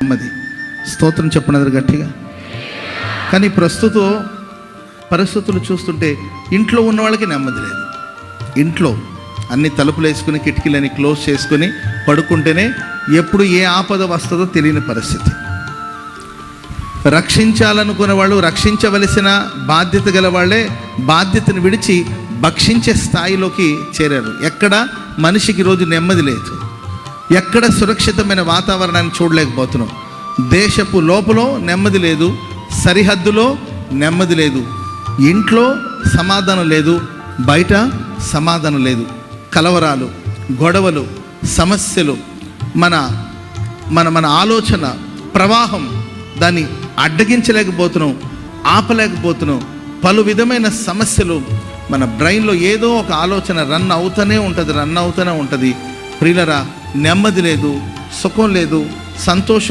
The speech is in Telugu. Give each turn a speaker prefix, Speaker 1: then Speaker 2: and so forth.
Speaker 1: నెమ్మది. స్తోత్రం చెప్పినది గట్టిగా. కానీ ప్రస్తుతం పరిస్థితులు చూస్తుంటే ఇంట్లో ఉన్న వాళ్ళకి నెమ్మది లేదు. ఇంట్లో అన్ని తలుపులు వేసుకుని కిటికీలని క్లోజ్ చేసుకుని పడుకుంటేనే ఎప్పుడు ఏ ఆపద వస్తుందో తెలియని పరిస్థితి. రక్షించాలనుకునే వాళ్ళు, రక్షించవలసిన బాధ్యత గల వాళ్ళే బాధ్యతను విడిచి భక్షించే స్థాయిలోకి చేరారు. ఎక్కడ మనిషికి రోజు నెమ్మది లేదు, ఎక్కడ సురక్షితమైన వాతావరణాన్ని చూడలేకపోతున్నాం. దేశపు లోపల నెమ్మది లేదు, సరిహద్దులో నెమ్మది లేదు, ఇంట్లో సమాధానం లేదు, బయట సమాధానం లేదు. కలవరాలు, గొడవలు, సమస్యలు, మన మన మన ఆలోచన ప్రవాహం దాన్ని అడ్డగించలేకపోతున్నాం, ఆపలేకపోతున్నాం. పలు విధమైన సమస్యలు మన బ్రెయిన్లో ఏదో ఒక ఆలోచన రన్ అవుతూనే ఉంటుంది. ప్రియులరా, నెమ్మది లేదు, సుఖం లేదు, సంతోషం